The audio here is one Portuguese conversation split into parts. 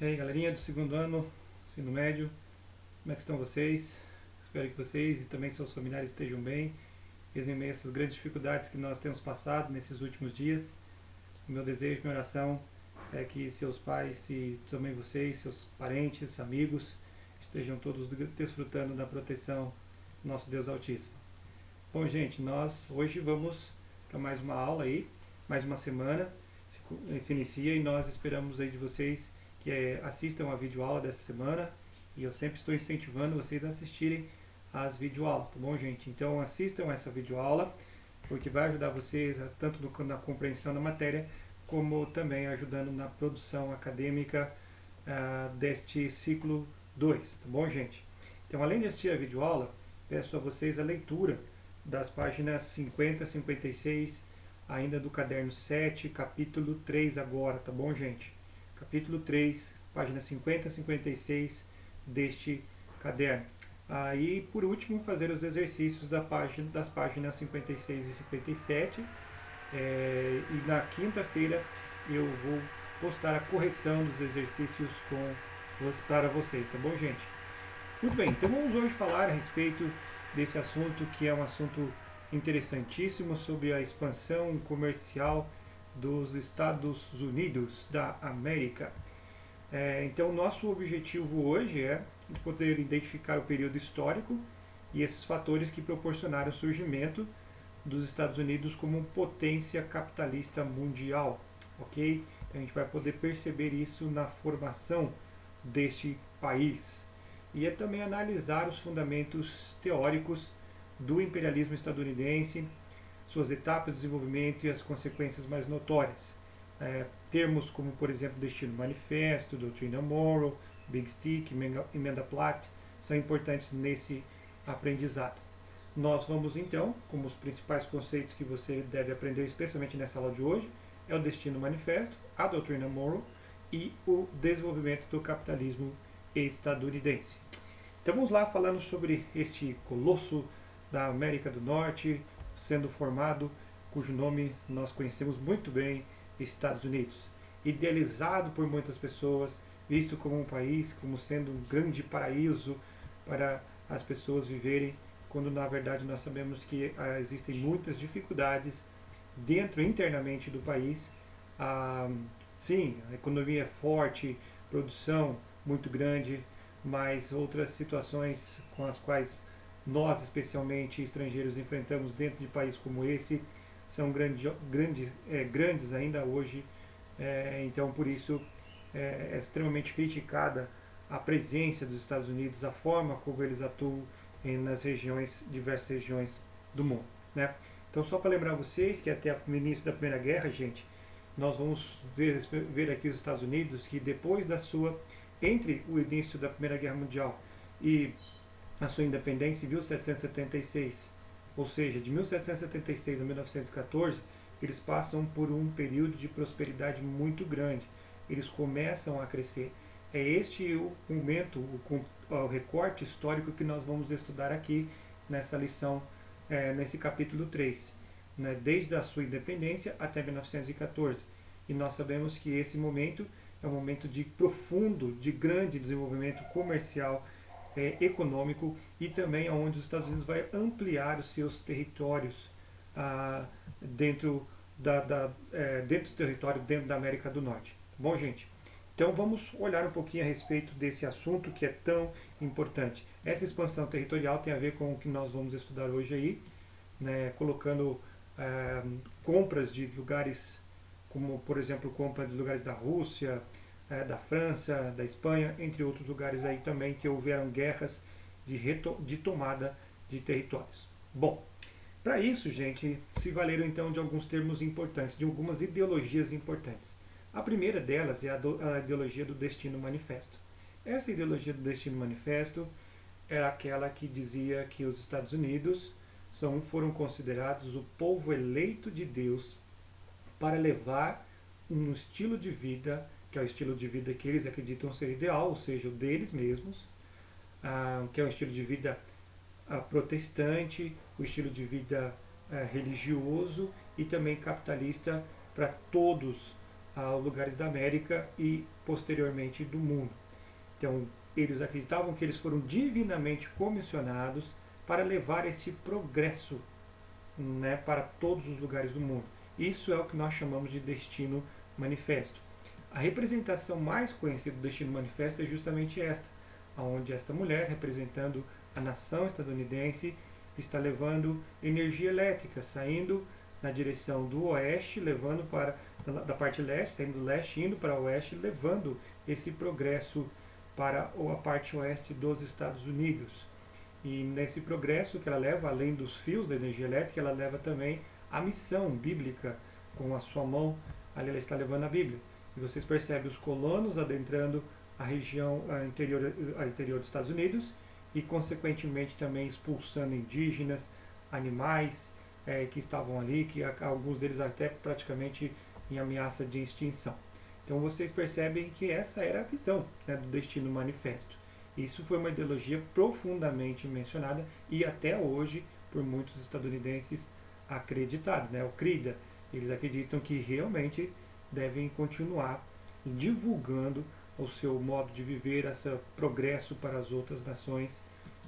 E aí, galerinha do segundo ano, ensino médio, como é que estão vocês? Espero que vocês e também seus familiares estejam bem, mesmo em meio a essas grandes dificuldades que nós temos passado nesses últimos dias. O meu desejo, minha oração é que seus pais e também vocês, seus parentes, amigos, estejam todos desfrutando da proteção do nosso Deus Altíssimo. Bom, gente, nós hoje vamos para mais uma aula aí, mais uma semana se inicia e nós esperamos aí de vocês que assistam a videoaula dessa semana, e eu sempre estou incentivando vocês a assistirem às videoaulas, tá bom, gente? Então assistam essa videoaula, porque vai ajudar vocês tanto na compreensão da matéria, como também ajudando na produção acadêmica deste ciclo 2, tá bom, gente? Então, além de assistir a videoaula, peço a vocês a leitura das páginas 50 a 56, ainda do caderno 7, capítulo 3 agora, tá bom, gente? Capítulo 3, páginas 50 a 56 deste caderno. Aí, por último, fazer os exercícios das páginas 56 e 57. E na quinta-feira eu vou postar a correção dos exercícios para vocês, tá bom, gente? Muito bem, então vamos hoje falar a respeito desse assunto que é um assunto interessantíssimo sobre a expansão comercial dos Estados Unidos da América. Então, nosso objetivo hoje é poder identificar o período histórico e esses fatores que proporcionaram o surgimento dos Estados Unidos como potência capitalista mundial, ok? Então, a gente vai poder perceber isso na formação deste país. E é também analisar os fundamentos teóricos do imperialismo estadunidense, suas etapas de desenvolvimento e as consequências mais notórias. Termos como, por exemplo, Destino Manifesto, Doutrina Monroe, Big Stick, Emenda Platt, são importantes nesse aprendizado. Nós vamos então, como os principais conceitos que você deve aprender, especialmente nessa aula de hoje, é o Destino Manifesto, a Doutrina Monroe e o desenvolvimento do capitalismo estadunidense. Então vamos lá falando sobre este colosso da América do Norte, sendo formado, cujo nome nós conhecemos muito bem, Estados Unidos. Idealizado por muitas pessoas, visto como um país, como sendo um grande paraíso para as pessoas viverem, quando na verdade nós sabemos que existem muitas dificuldades internamente do país. Sim, a economia é forte, produção muito grande, mas outras situações com as quais nós, especialmente estrangeiros, enfrentamos dentro de países como esse são grandes ainda hoje. Então, por isso, é extremamente criticada a presença dos Estados Unidos, a forma como eles atuam nas diversas regiões do mundo, né? Então, só para lembrar vocês que até o início da Primeira Guerra, gente, nós vamos ver aqui os Estados Unidos que depois entre o início da Primeira Guerra Mundial e a sua independência em 1776, ou seja, de 1776 a 1914, eles passam por um período de prosperidade muito grande. Eles começam a crescer. É este o momento, o recorte histórico que nós vamos estudar aqui nessa lição, nesse capítulo 3, né, desde a sua independência até 1914. E nós sabemos que esse momento é um momento de profundo, de grande desenvolvimento comercial, econômico, e também onde os Estados Unidos vai ampliar os seus territórios dentro do território dentro da América do Norte. Tá bom, gente? Então vamos olhar um pouquinho a respeito desse assunto que é tão importante. Essa expansão territorial tem a ver com o que nós vamos estudar hoje aí, né, colocando compras de lugares como, por exemplo, compra de lugares da Rússia, da França, da Espanha, entre outros lugares aí também que houveram guerras de tomada de territórios. Bom, para isso, gente, se valeram então de alguns termos importantes, de algumas ideologias importantes. A primeira delas é a ideologia do Destino Manifesto. Essa ideologia do Destino Manifesto era aquela que dizia que os Estados Unidos foram considerados o povo eleito de Deus para levar um estilo de vida, que é o estilo de vida que eles acreditam ser ideal, ou seja, o deles mesmos, que é um estilo de vida protestante, o estilo de vida religioso e também capitalista para todos aos lugares da América e posteriormente do mundo. Então, eles acreditavam que eles foram divinamente comissionados para levar esse progresso, né, para todos os lugares do mundo. Isso é o que nós chamamos de destino manifesto. A representação mais conhecida do destino manifesto é justamente esta, onde esta mulher, representando a nação estadunidense, está levando energia elétrica, saindo na direção do oeste, levando para da parte leste, saindo do leste, indo para o oeste, levando esse progresso para a parte oeste dos Estados Unidos. E nesse progresso que ela leva, além dos fios da energia elétrica, ela leva também a missão bíblica com a sua mão. Ali ela está levando a Bíblia. E vocês percebem os colonos adentrando a região interior dos Estados Unidos e, consequentemente, também expulsando indígenas, animais que estavam ali, que alguns deles até praticamente em ameaça de extinção. Então vocês percebem que essa era a visão, né, do destino manifesto. Isso foi uma ideologia profundamente mencionada e até hoje por muitos estadunidenses acreditado, né? O CRIDA, eles acreditam que realmente devem continuar divulgando o seu modo de viver, esse progresso para as outras nações,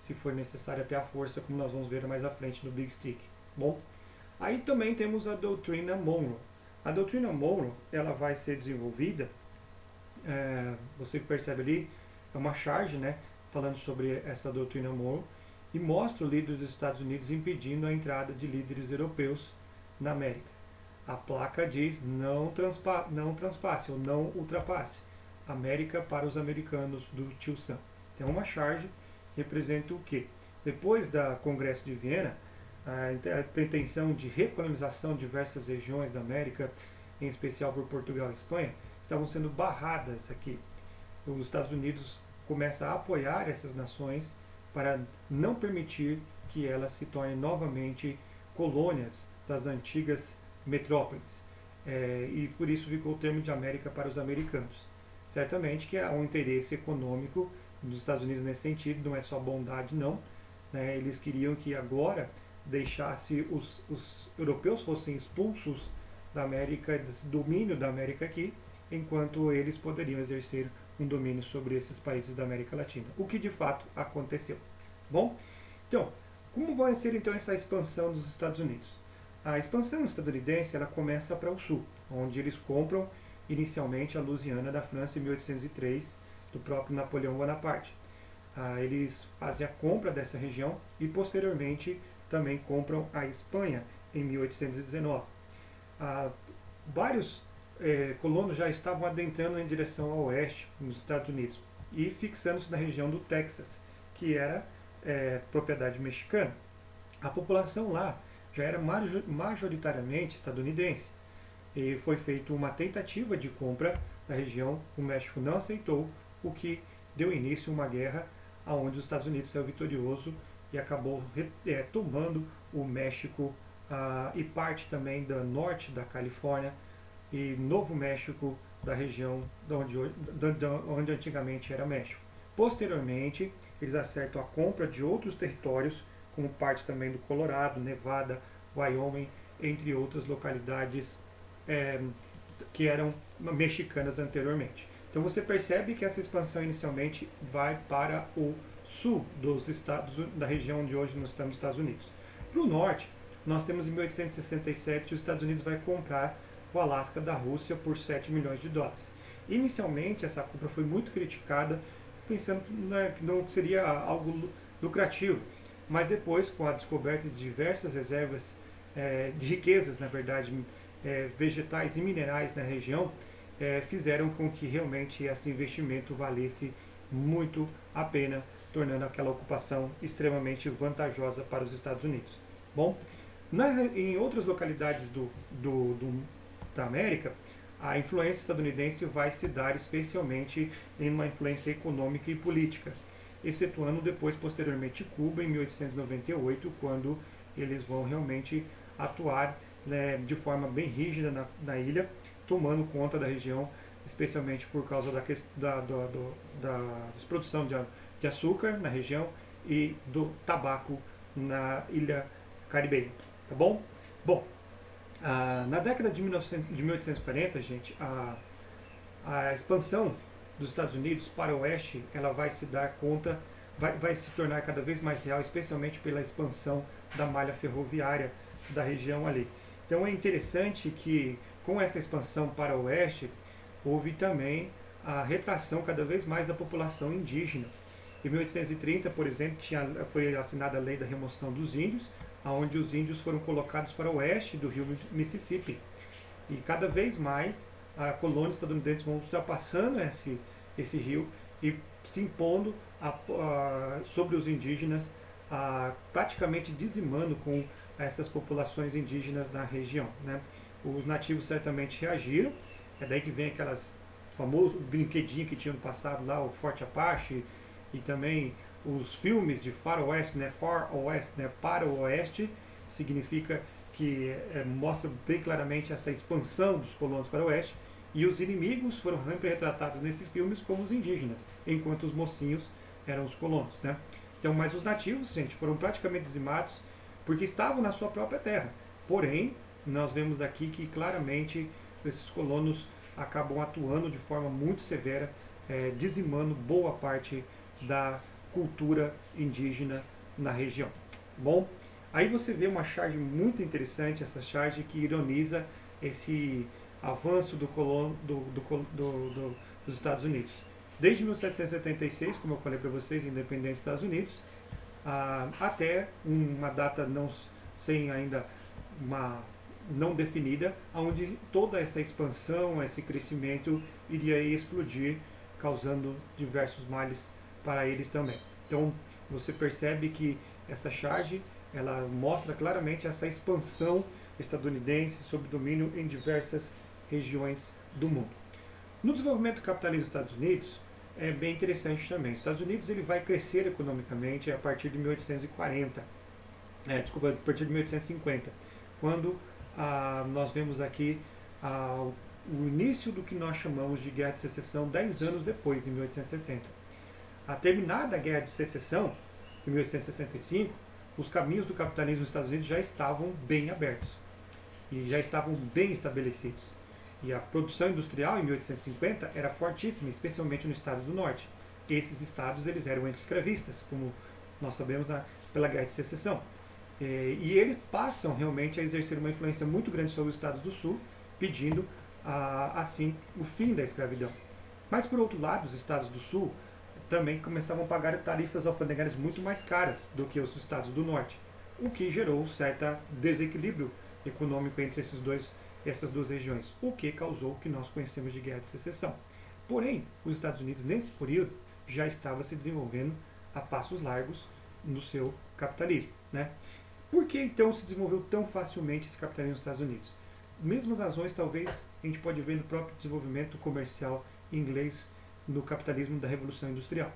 se for necessário até a força, como nós vamos ver mais à frente no Big Stick. Bom, aí também temos a doutrina Monroe. A doutrina Monroe, ela vai ser desenvolvida, você percebe ali, é uma charge, né, falando sobre essa doutrina Monroe, e mostra o líder dos Estados Unidos impedindo a entrada de líderes europeus na América. A placa diz não transpasse ou não ultrapasse. América para os americanos do tio Sam. Então uma charge representa o quê? Depois da Congresso de Viena, a pretensão de recolonização de diversas regiões da América, em especial por Portugal e Espanha, estavam sendo barradas aqui. Os Estados Unidos começam a apoiar essas nações para não permitir que elas se tornem novamente colônias das antigas metrópoles. E por isso ficou o termo de América para os americanos. Certamente que há um interesse econômico dos Estados Unidos nesse sentido, não é só bondade não. Né? Eles queriam que agora deixasse os europeus fossem expulsos da América, desse domínio da América aqui, enquanto eles poderiam exercer um domínio sobre esses países da América Latina, o que de fato aconteceu. Bom, então, como vai ser então essa expansão dos Estados Unidos? A expansão estadunidense ela começa para o sul, onde eles compram inicialmente a Louisiana da França em 1803, do próprio Napoleão Bonaparte. Eles fazem a compra dessa região e posteriormente também compram a Espanha em 1819. Vários colonos já estavam adentrando em direção ao oeste nos Estados Unidos e fixando-se na região do Texas, que era propriedade mexicana. A população lá já era majoritariamente estadunidense e foi feita uma tentativa de compra da região. O México não aceitou, o que deu início a uma guerra onde os Estados Unidos saiu vitorioso e acabou tomando o México e parte também do norte da Califórnia e Novo México, da região onde antigamente era México. Posteriormente, eles acertam a compra de outros territórios, como parte também do Colorado, Nevada, Wyoming, entre outras localidades que eram mexicanas anteriormente. Então você percebe que essa expansão inicialmente vai para o sul dos estados, da região onde hoje nós estamos nos Estados Unidos. Para o norte, nós temos em 1867 os Estados Unidos vai comprar o Alasca da Rússia por 7 milhões de dólares. Inicialmente essa compra foi muito criticada, pensando que não seria algo lucrativo, mas depois com a descoberta de diversas reservas de riquezas, na verdade, vegetais e minerais na região, fizeram com que realmente esse investimento valesse muito a pena, tornando aquela ocupação extremamente vantajosa para os Estados Unidos. Bom, em outras localidades da América, a influência estadunidense vai se dar especialmente em uma influência econômica e política, excetuando depois, posteriormente, Cuba, em 1898, quando eles vão realmente atuar de forma bem rígida na ilha, tomando conta da região, especialmente por causa da produção de açúcar na região e do tabaco na ilha caribenha. Tá bom? Bom, Na década de 1840, gente, a expansão dos Estados Unidos para o oeste, ela vai se dar conta, vai se tornar cada vez mais real, especialmente pela expansão da malha ferroviária da região ali. Então é interessante que com essa expansão para o oeste, houve também a retração cada vez mais da população indígena. Em 1830, por exemplo, foi assinada a lei da remoção dos índios, onde os índios foram colocados para o oeste do rio Mississippi. E cada vez mais colônias estadunidenses vão ultrapassando esse rio e se impondo sobre os indígenas, praticamente dizimando com essas populações indígenas na região. Né? Os nativos certamente reagiram, é daí que vem aquelas famosos brinquedinhos que tinham no passado lá, o Forte Apache, e também os filmes de faroeste, né, Far West, né, para o oeste, significa que mostra bem claramente essa expansão dos colonos para o oeste, e os inimigos foram sempre retratados nesses filmes como os indígenas, enquanto os mocinhos eram os colonos. Né? Então, mas os nativos, gente, foram praticamente dizimados porque estavam na sua própria terra. Porém, nós vemos aqui que claramente esses colonos acabam atuando de forma muito severa, dizimando boa parte da cultura indígena na região. Bom, aí você vê uma charge muito interessante, essa charge que ironiza esse avanço dos Estados Unidos. Desde 1776, como eu falei para vocês, independência dos Estados Unidos, até uma data sem ainda uma não definida, onde toda essa expansão, esse crescimento iria explodir, causando diversos males para eles também. Então você percebe que essa charge ela mostra claramente essa expansão estadunidense sob domínio em diversas regiões do mundo. No desenvolvimento do capitalismo dos Estados Unidos é bem interessante também. Os Estados Unidos ele vai crescer economicamente a partir de 1840, a partir de 1850, quando nós vemos aqui o início do que nós chamamos de Guerra de Secessão 10 anos depois, em 1860. A terminada a Guerra de Secessão, em 1865, os caminhos do capitalismo nos Estados Unidos já estavam bem abertos e já estavam bem estabelecidos. E a produção industrial em 1850 era fortíssima, especialmente nos estados do norte. Esses estados eles eram anti-escravistas, como nós sabemos pela Guerra de Secessão. E eles passam realmente a exercer uma influência muito grande sobre os estados do sul, pedindo assim o fim da escravidão. Mas por outro lado, os estados do sul também começavam a pagar tarifas alfandegárias muito mais caras do que os estados do norte, o que gerou um certo desequilíbrio econômico entre essas duas regiões, o que causou o que nós conhecemos de Guerra de Secessão. Porém, os Estados Unidos nesse período já estava se desenvolvendo a passos largos no seu capitalismo. Né? Por que então se desenvolveu tão facilmente esse capitalismo nos Estados Unidos? Mesmas razões talvez a gente pode ver no próprio desenvolvimento comercial inglês no capitalismo da Revolução Industrial.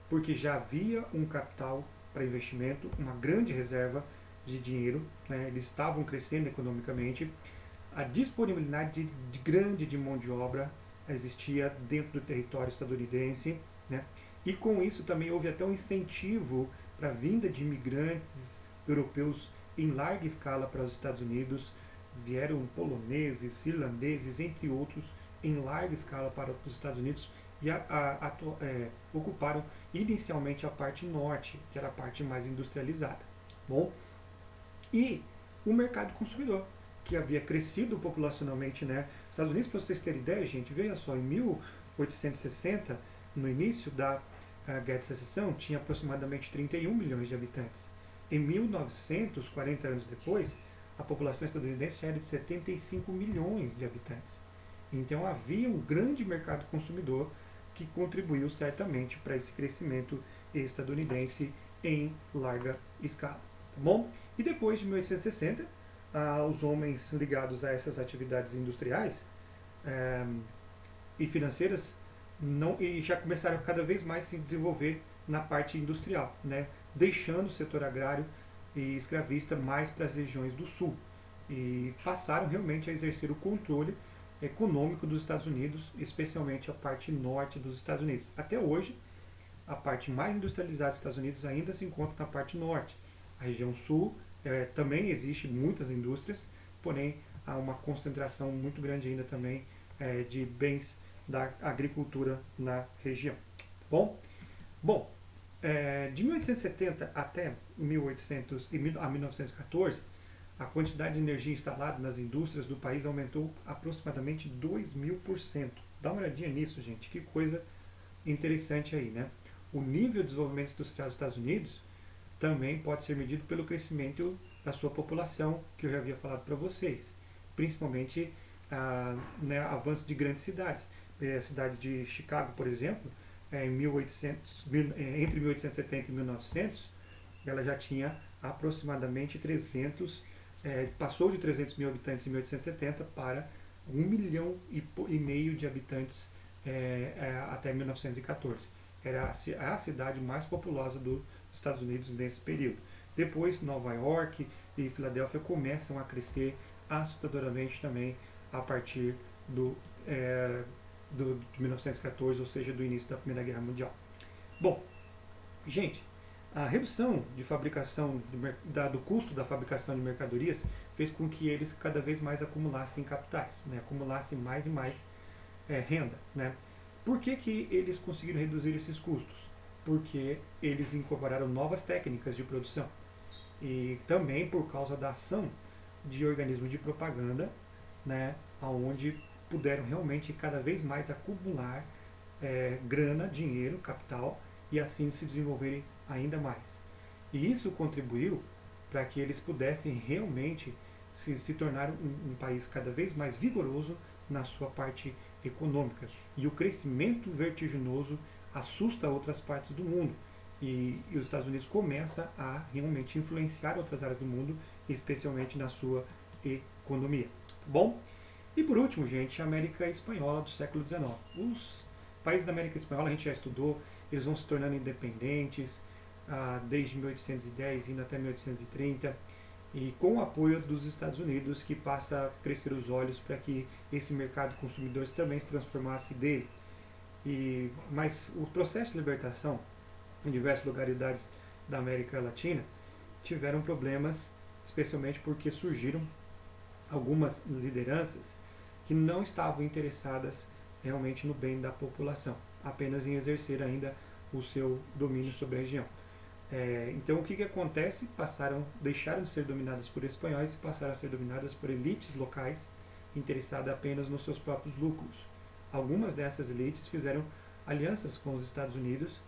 Porque já havia um capital para investimento, uma grande reserva de dinheiro, né? Eles estavam crescendo economicamente, a disponibilidade grande de mão de obra existia dentro do território estadunidense, né? E com isso também houve até um incentivo para a vinda de imigrantes europeus em larga escala para os Estados Unidos, vieram poloneses, irlandeses, entre outros, em larga escala para os Estados Unidos e ocuparam inicialmente a parte norte, que era a parte mais industrializada. Bom, e o mercado consumidor, que havia crescido populacionalmente, né? Estados Unidos, para vocês terem ideia, gente, veja só, em 1860, no início da Guerra de Secessão, tinha aproximadamente 31 milhões de habitantes. Em 1900, 40 anos depois, a população estadunidense já era de 75 milhões de habitantes. Então havia um grande mercado consumidor que contribuiu certamente para esse crescimento estadunidense em larga escala. Tá bom? E depois de 1860, os homens ligados a essas atividades industriais e financeiras e já começaram cada vez mais a se desenvolver na parte industrial, né? Deixando o setor agrário e escravista mais para as regiões do sul. E passaram realmente a exercer o controle econômico dos Estados Unidos, especialmente a parte norte dos Estados Unidos. Até hoje, a parte mais industrializada dos Estados Unidos ainda se encontra na parte norte. A região sul também existe muitas indústrias, porém há uma concentração muito grande ainda também de bens da agricultura na região. Bom, bom de 1870 até 1914, a quantidade de energia instalada nas indústrias do país aumentou aproximadamente 2.000%. Dá uma olhadinha nisso, gente, que coisa interessante aí, né? O nível de desenvolvimento industrial dos Estados Unidos também pode ser medido pelo crescimento da sua população, que eu já havia falado para vocês, principalmente avanço de grandes cidades. A cidade de Chicago, por exemplo, entre 1870 e 1900, ela já tinha aproximadamente 300, passou de 300 mil habitantes em 1870 para 1,5 milhão de habitantes até 1914. Era a cidade mais populosa dos Estados Unidos nesse período. Depois, Nova York e Filadélfia começam a crescer assustadoramente também a partir de 1914, ou seja, do início da Primeira Guerra Mundial. Bom, gente, a redução de fabricação do custo da fabricação de mercadorias fez com que eles cada vez mais acumulassem capitais, né, acumulassem mais e mais renda, né. Por que eles conseguiram reduzir esses custos? Porque eles incorporaram novas técnicas de produção e também por causa da ação de organismos de propaganda, né, onde puderam realmente cada vez mais acumular grana, dinheiro, capital e assim se desenvolverem ainda mais. E isso contribuiu para que eles pudessem realmente se tornar um país cada vez mais vigoroso na sua parte econômica. E o crescimento vertiginoso assusta outras partes do mundo. E os Estados Unidos começam a realmente influenciar outras áreas do mundo, especialmente na sua economia. Bom, e por último, gente, a América Espanhola do século XIX. Os países da América Espanhola a gente já estudou, eles vão se tornando independentes desde 1810, indo até 1830, e com o apoio dos Estados Unidos, que passa a crescer os olhos para que esse mercado de consumidores também se transformasse dele. Mas o processo de libertação em diversas localidades da América Latina tiveram problemas, especialmente porque surgiram algumas lideranças que não estavam interessadas realmente no bem da população, apenas em exercer ainda o seu domínio sobre a região. Então o que acontece? Deixaram de ser dominadas por espanhóis e passaram a ser dominadas por elites locais interessadas apenas nos seus próprios lucros. Algumas dessas elites fizeram alianças com os Estados Unidos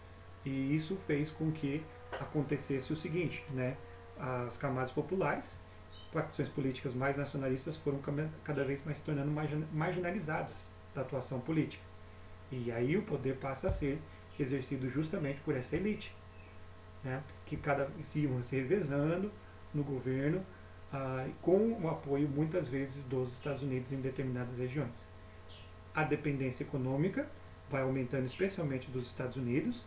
e isso fez com que acontecesse o seguinte, né? As camadas populares, facções políticas mais nacionalistas foram cada vez mais se tornando marginalizadas da atuação política. E aí o poder passa a ser exercido justamente por essa elite, né, que iam se revezando no governo com o apoio muitas vezes dos Estados Unidos em determinadas regiões. A dependência econômica vai aumentando especialmente dos Estados Unidos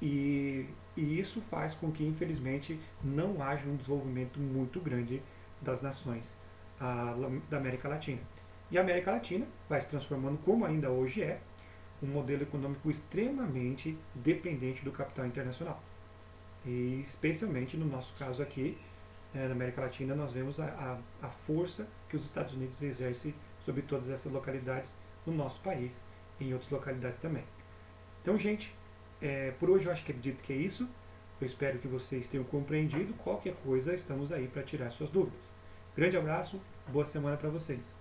e isso faz com que infelizmente não haja um desenvolvimento muito grande das nações da América Latina. E a América Latina vai se transformando, como ainda hoje é, um modelo econômico extremamente dependente do capital internacional. E especialmente no nosso caso aqui, na América Latina, nós vemos a força que os Estados Unidos exercem sobre todas essas localidades no nosso país e em outras localidades também. Então, gente, por hoje eu acredito que é isso. Eu espero que vocês tenham compreendido. Qualquer coisa, estamos aí para tirar suas dúvidas. Grande abraço, boa semana para vocês.